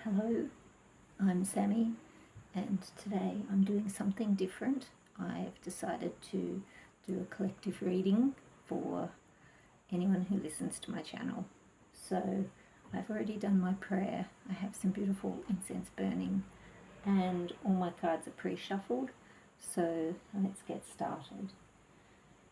Hello, I'm Sammy, and today I'm doing something different. I've decided to do a collective reading for anyone who listens to my channel. So I've already done my prayer. I have some beautiful incense burning, and all my cards are pre-shuffled. So let's get started.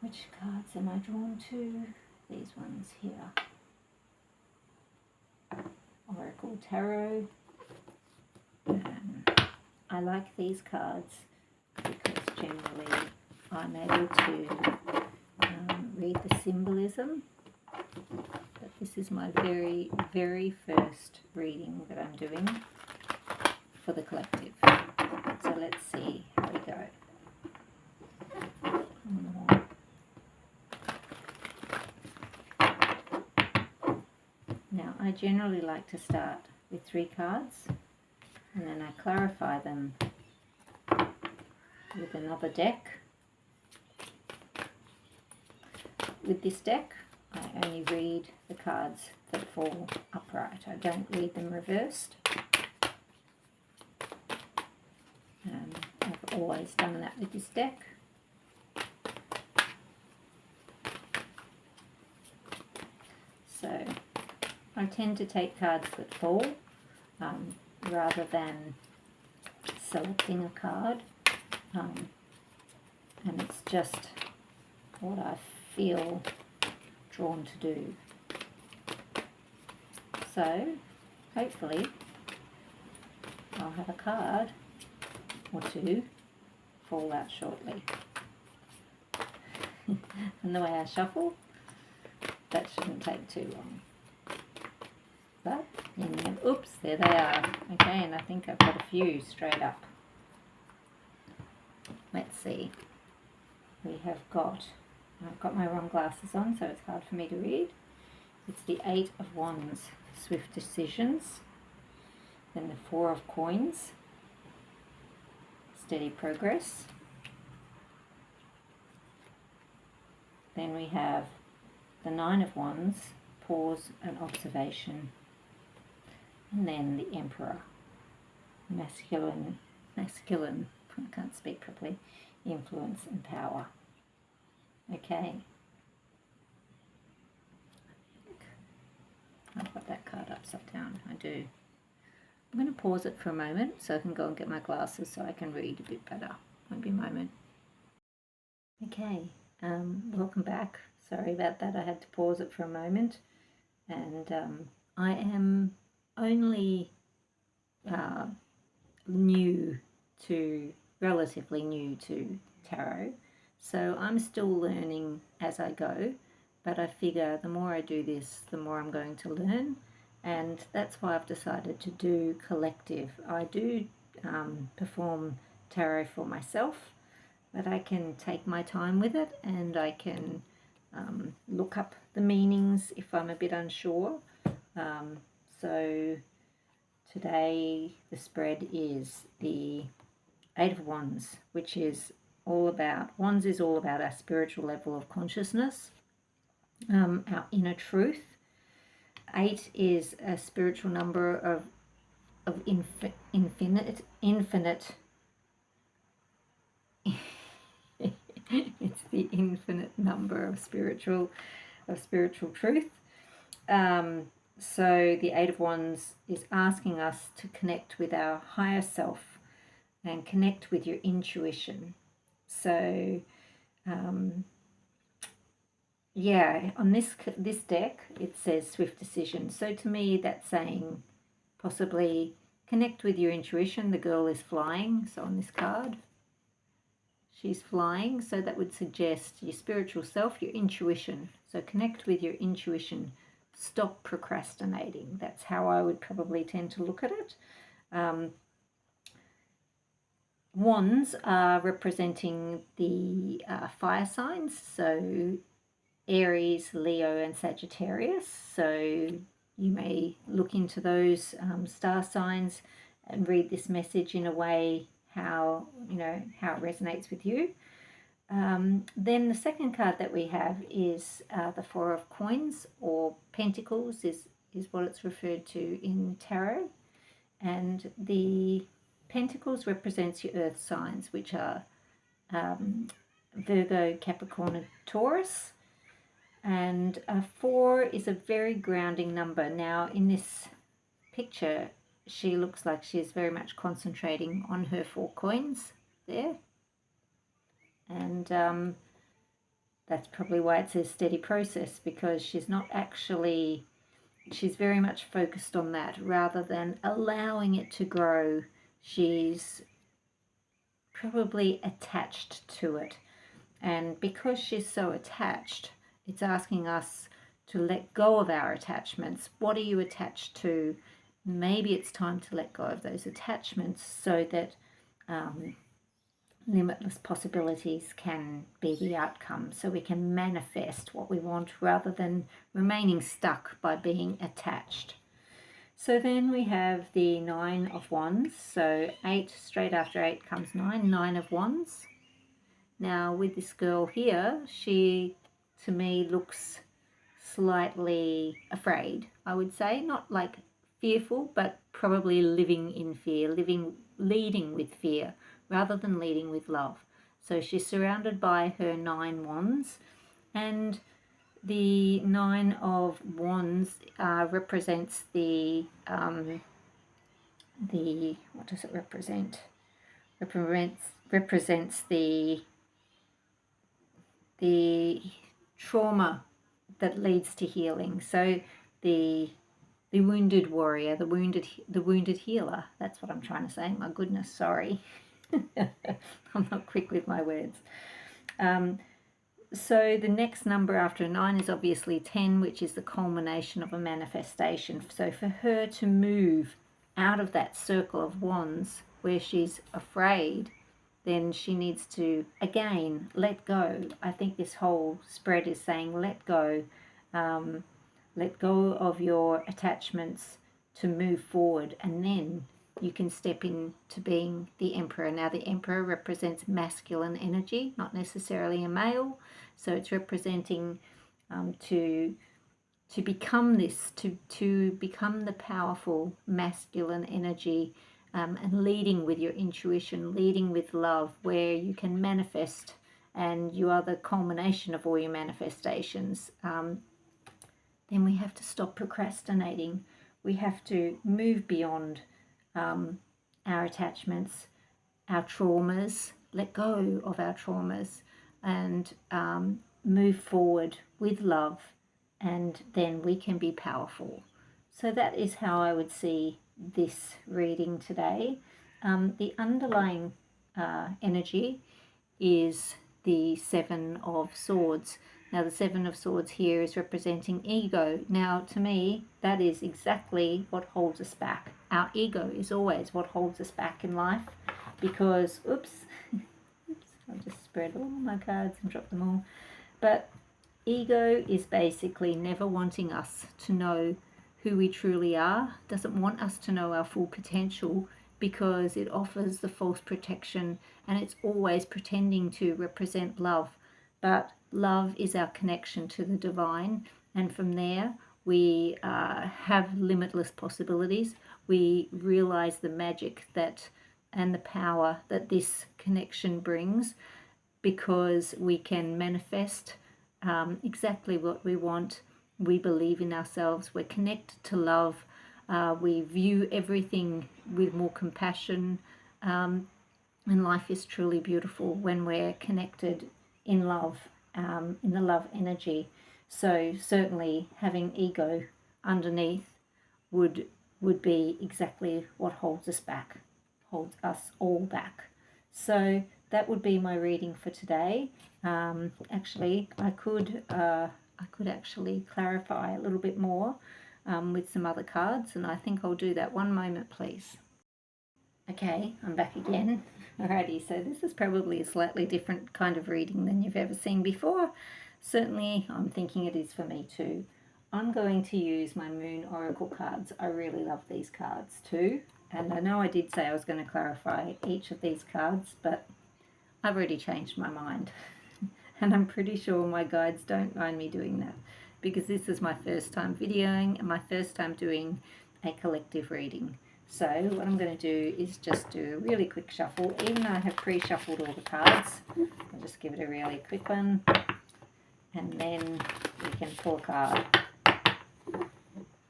Which cards am I drawn to? These ones here. Oracle Tarot. I like these cards because generally I'm able to read the symbolism, but this is my very, very first reading that I'm doing for the collective. So let's see how we go. Now, I generally like to start with 3 cards, and then I clarify them with another deck. With this deck, I only read the cards that fall upright. I don't read them reversed. I've always done that with this deck. So I tend to take cards that fall rather than selecting a card, and it's just what I feel drawn to do. So hopefully I'll have a card or 2 fall out shortly. And the way I shuffle, that shouldn't take too long. But, oops, there they are. Okay, and I think I've got a few straight up. Let's see. I've got my wrong glasses on, so it's hard for me to read. It's the 8 of Wands, swift decisions. Then the 4 of Coins, steady progress. Then we have the 9 of Wands, pause and observation. And then the Emperor, masculine, I can't speak properly, influence and power. Okay. I've got that card upside down, I do. I'm going to pause it for a moment so I can go and get my glasses so I can read a bit better. Won't be a moment. Okay, welcome back. Sorry about that, I had to pause it for a moment. And I am only relatively new to tarot, so I'm still learning as I go, but I figure the more I do this, the more I'm going to learn, and that's why I've decided to do collective. I do perform tarot for myself, but I can take my time with it, and I can look up the meanings if I'm a bit unsure. So today the spread is the 8 of Wands, which is all about our spiritual level of consciousness, our inner truth. 8 is a spiritual number of infinite. It's the infinite number of spiritual truth. So the 8 of Wands is asking us to connect with our higher self and connect with your intuition. So yeah, on this deck it says swift decision. So to me that's saying possibly connect with your intuition. The girl is flying, so on this card she's flying, so that would suggest your spiritual self, your intuition. So connect with your intuition. Stop procrastinating. That's how I would probably tend to look at it. Wands are representing the fire signs, so Aries, Leo and Sagittarius. So you may look into those star signs and read this message in a way how it resonates with you. Then the second card that we have is the 4 of Coins, or Pentacles is what it's referred to in tarot. And the Pentacles represents your earth signs, which are Virgo, Capricorn, and Taurus. And 4 is a very grounding number. Now, in this picture, she looks like she's very much concentrating on her 4 coins there. And that's probably why it says steady process, because she's not actually, she's very much focused on that rather than allowing it to grow. She's probably attached to it. And because she's so attached, it's asking us to let go of our attachments. What are you attached to? Maybe it's time to let go of those attachments so that limitless possibilities can be the outcome. So we can manifest what we want rather than remaining stuck by being attached. So then we have the 9 of Wands. So 8, straight after 8 comes 9, 9 of Wands. Now with this girl here, she to me looks slightly afraid, I would say. Not like fearful, but probably living in fear, leading with fear rather than leading with love. So she's surrounded by her 9 wands, and the 9 of Wands represents the what does it represent? Represents the trauma that leads to healing. So the wounded warrior, the wounded healer. That's what I'm trying to say. My goodness, sorry. I'm not quick with my words. So the next number after 9 is obviously 10, which is the culmination of a manifestation. So for her to move out of that circle of wands where she's afraid, then she needs to, again, let go. I think this whole spread is saying let go. Let go of your attachments to move forward, and then you can step into being the Emperor. Now, the Emperor represents masculine energy, not necessarily a male. So it's representing to become this, to become the powerful masculine energy, and leading with your intuition, leading with love, where you can manifest, and you are the culmination of all your manifestations. Then we have to stop procrastinating. We have to move beyond our attachments, our traumas, let go of our traumas, and move forward with love, and then we can be powerful. So that is how I would see this reading today. The underlying energy is the 7 of Swords. Now the 7 of Swords here is representing ego. Now to me, that is exactly what holds us back. Our ego is always what holds us back in life, because, oops, I just spread all my cards and dropped them all. But ego is basically never wanting us to know who we truly are, doesn't want us to know our full potential, because it offers the false protection, and it's always pretending to represent love. But love is our connection to the divine, and from there we have limitless possibilities. We realize the magic that and the power that this connection brings, because we can manifest exactly what we want. We believe in ourselves. We're connected to love. We view everything with more compassion, and life is truly beautiful when we're connected in love, in the love energy. So certainly having ego underneath would be exactly what holds us back, holds us all back. So that would be my reading for today. Actually, I could actually clarify a little bit more with some other cards, and I think I'll do that. One moment, please. Okay, I'm back again. Alrighty, so this is probably a slightly different kind of reading than you've ever seen before. Certainly, I'm thinking it is for me too. I'm going to use my Moon Oracle cards. I really love these cards too. And I know I did say I was going to clarify each of these cards, but I've already changed my mind. And I'm pretty sure my guides don't mind me doing that, because this is my first time videoing and my first time doing a collective reading. So what I'm going to do is just do a really quick shuffle. Even though I have pre-shuffled all the cards, I'll just give it a really quick one, and then we can pull a card,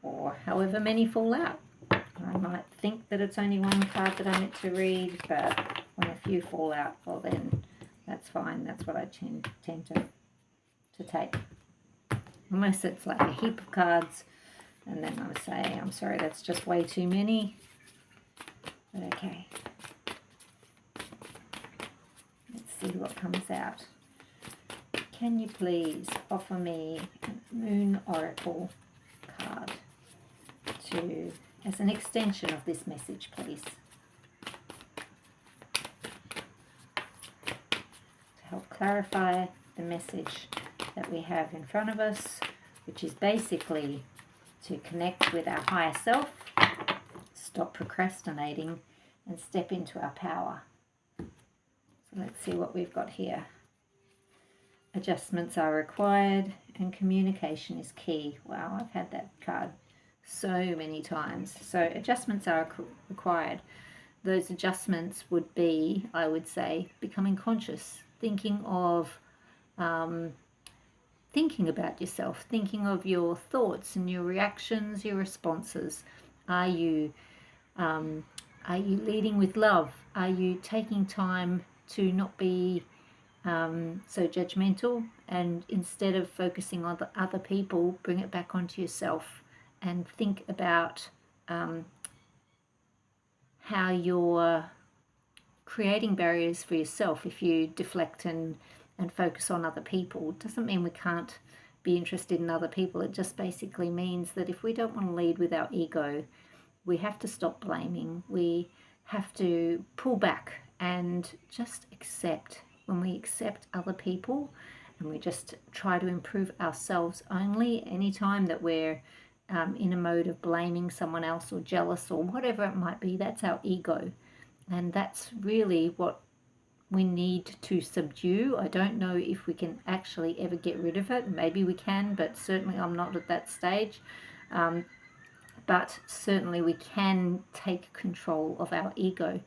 or however many fall out. I might think that it's only one card that I'm meant to read, but when a few fall out, well then that's fine. That's what I tend to take. Unless it's like a heap of cards, and then I say, I'm sorry, that's just way too many. But okay. Let's see what comes out. Can you please offer me a Moon Oracle card as an extension of this message, please? To help clarify the message that we have in front of us, which is basically to connect with our higher self, stop procrastinating, and step into our power. So let's see what we've got here. Adjustments are required and communication is key. Wow, I've had that card so many times. So adjustments are required. Those adjustments would be, I would say, becoming conscious, thinking about yourself, thinking of your thoughts and your reactions, your responses. Are you leading with love? Are you taking time to not be so judgmental, and instead of focusing on the other people, bring it back onto yourself and think about how you're creating barriers for yourself. If you deflect and focus on other people, it doesn't mean we can't be interested in other people. It just basically means that if we don't want to lead with our ego, we have to stop blaming. We have to pull back and just accept. When we accept other people and we just try to improve ourselves only, anytime that we're in a mode of blaming someone else or jealous or whatever it might be, that's our ego. And that's really what we need to subdue. I don't know if we can actually ever get rid of it. Maybe we can, but certainly I'm not at that stage. But certainly we can take control of our ego.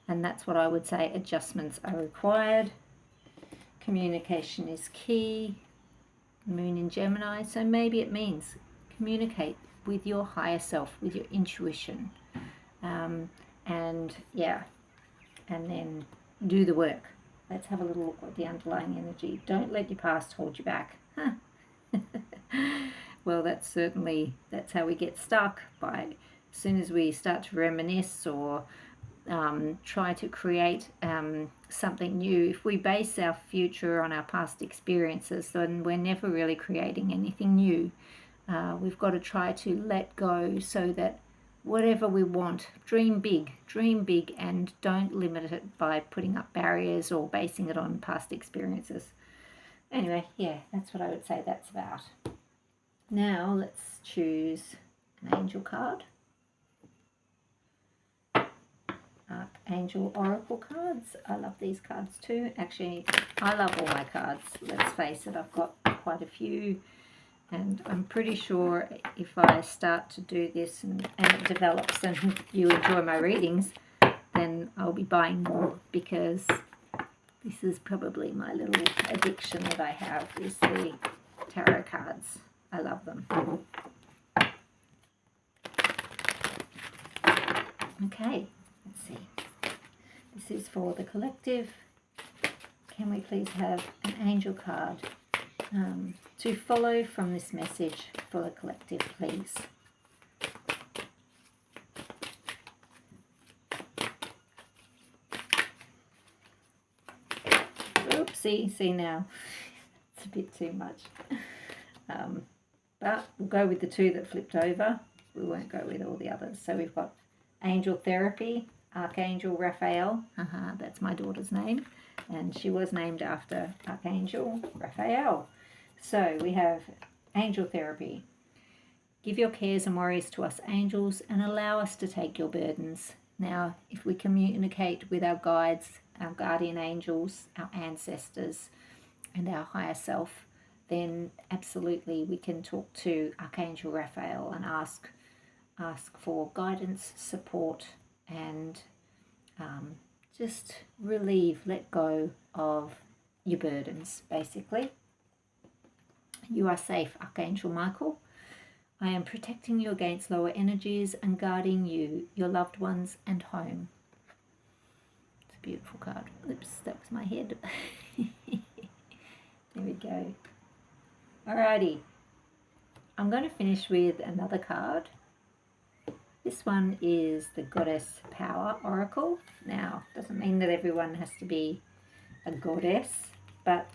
And that's what I would say. Adjustments are required. Communication is key. Moon in Gemini. So maybe it means communicate with your higher self, with your intuition. And then do the work. Let's have a little look at the underlying energy. Don't let your past hold you back. Well, that's how we get stuck. As soon as we start to reminisce or try to create something new, if we base our future on our past experiences, then we're never really creating anything new. We've got to try to let go so that whatever we want, dream big, and don't limit it by putting up barriers or basing it on past experiences. Anyway, yeah, that's what I would say that's about. Now let's choose an angel card. Archangel Oracle cards. I love these cards too. Actually, I love all my cards. Let's face it, I've got quite a few. And I'm pretty sure if I start to do this and it develops and you enjoy my readings, then I'll be buying more, because this is probably my little addiction that I have, is the tarot cards. I love them. Okay, let's see. This is for the collective. Can we please have an angel card to follow from this message for the collective, please? Oopsie, see now, it's a bit too much. But we'll go with the two that flipped over. We won't go with all the others. So we've got Angel Therapy, Archangel Raphael. That's my daughter's name, and she was named after Archangel Raphael. So we have Angel Therapy. Give your cares and worries to us angels and allow us to take your burdens. Now, if we communicate with our guides, our guardian angels, our ancestors, and our higher self, then absolutely we can talk to Archangel Raphael and ask ask for guidance, support, and just relieve, let go of your burdens, basically. You are safe, Archangel Michael. I am protecting you against lower energies and guarding you, your loved ones, and home. It's a beautiful card. Oops, that was my head. There we go. Alrighty. I'm going to finish with another card. This one is the Goddess Power Oracle. Now, doesn't mean that everyone has to be a goddess, but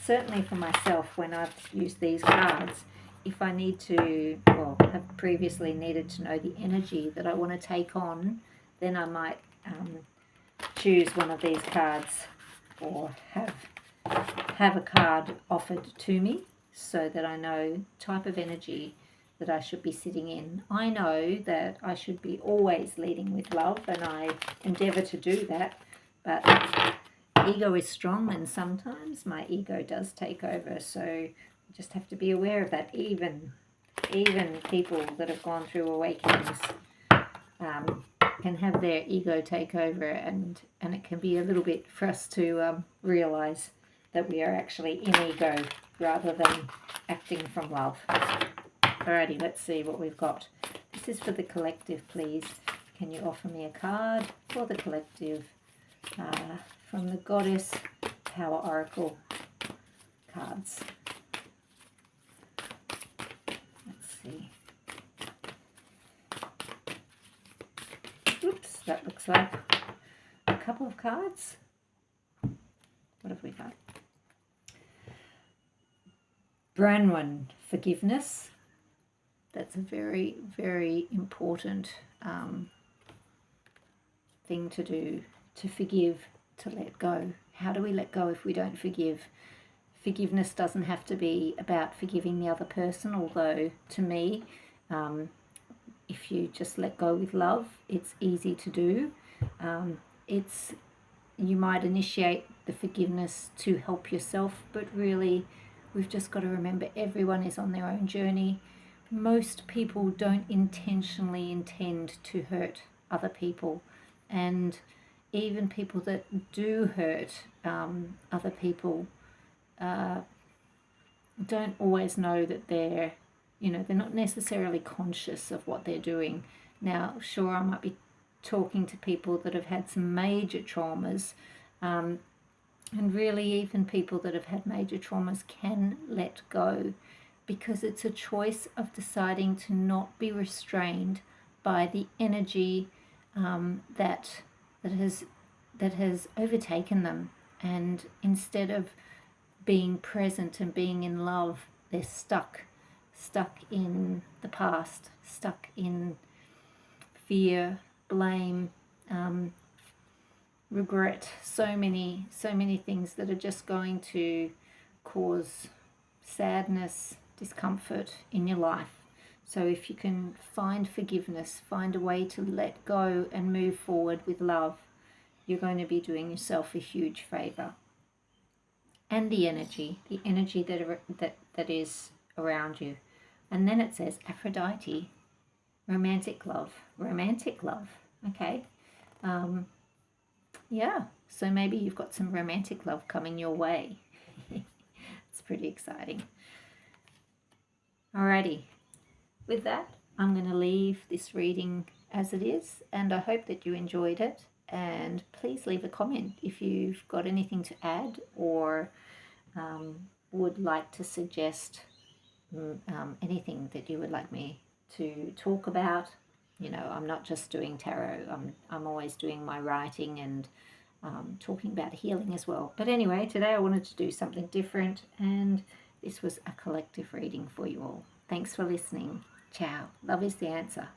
certainly for myself, when I've used these cards, if I need to, or have previously needed to know the energy that I want to take on, then I might choose one of these cards or have a card offered to me so that I know type of energy that I should be sitting in. I know that I should be always leading with love, and I endeavour to do that, but ego is strong, and sometimes my ego does take over, so I just have to be aware of that. Even people that have gone through awakenings can have their ego take over, and it can be a little bit for us to realise that we are actually in ego rather than acting from love. Alrighty, let's see what we've got. This is for the collective, please. Can you offer me a card for the collective from the Goddess Power Oracle cards? Let's see. Oops, that looks like a couple of cards. What have we got? Branwen, forgiveness. That's a very, very important thing to do, to forgive, to let go. How do we let go if we don't forgive? Forgiveness doesn't have to be about forgiving the other person, although to me, if you just let go with love, it's easy to do. You might initiate the forgiveness to help yourself, but really we've just got to remember everyone is on their own journey. Most people don't intentionally intend to hurt other people, and even people that do hurt other people don't always know that they're not necessarily conscious of what they're doing. Now, sure, I might be talking to people that have had some major traumas, and really even people that have had major traumas can let go, because it's a choice of deciding to not be restrained by the energy that has overtaken them, and instead of being present and being in love, they're stuck in the past, stuck in fear, blame, regret, so many things that are just going to cause sadness, discomfort in your life. So if you can find forgiveness, find a way to let go and move forward with love, you're going to be doing yourself a huge favor. And the energy that is around you. And then it says Aphrodite, romantic love. Okay. Yeah, so maybe you've got some romantic love coming your way. It's pretty exciting. Alrighty, with that, I'm going to leave this reading as it is, and I hope that you enjoyed it. And please leave a comment if you've got anything to add, or would like to suggest anything that you would like me to talk about. I'm not just doing tarot. I'm always doing my writing and talking about healing as well. But anyway, today I wanted to do something different, and this was a collective reading for you all. Thanks for listening. Ciao. Love is the answer.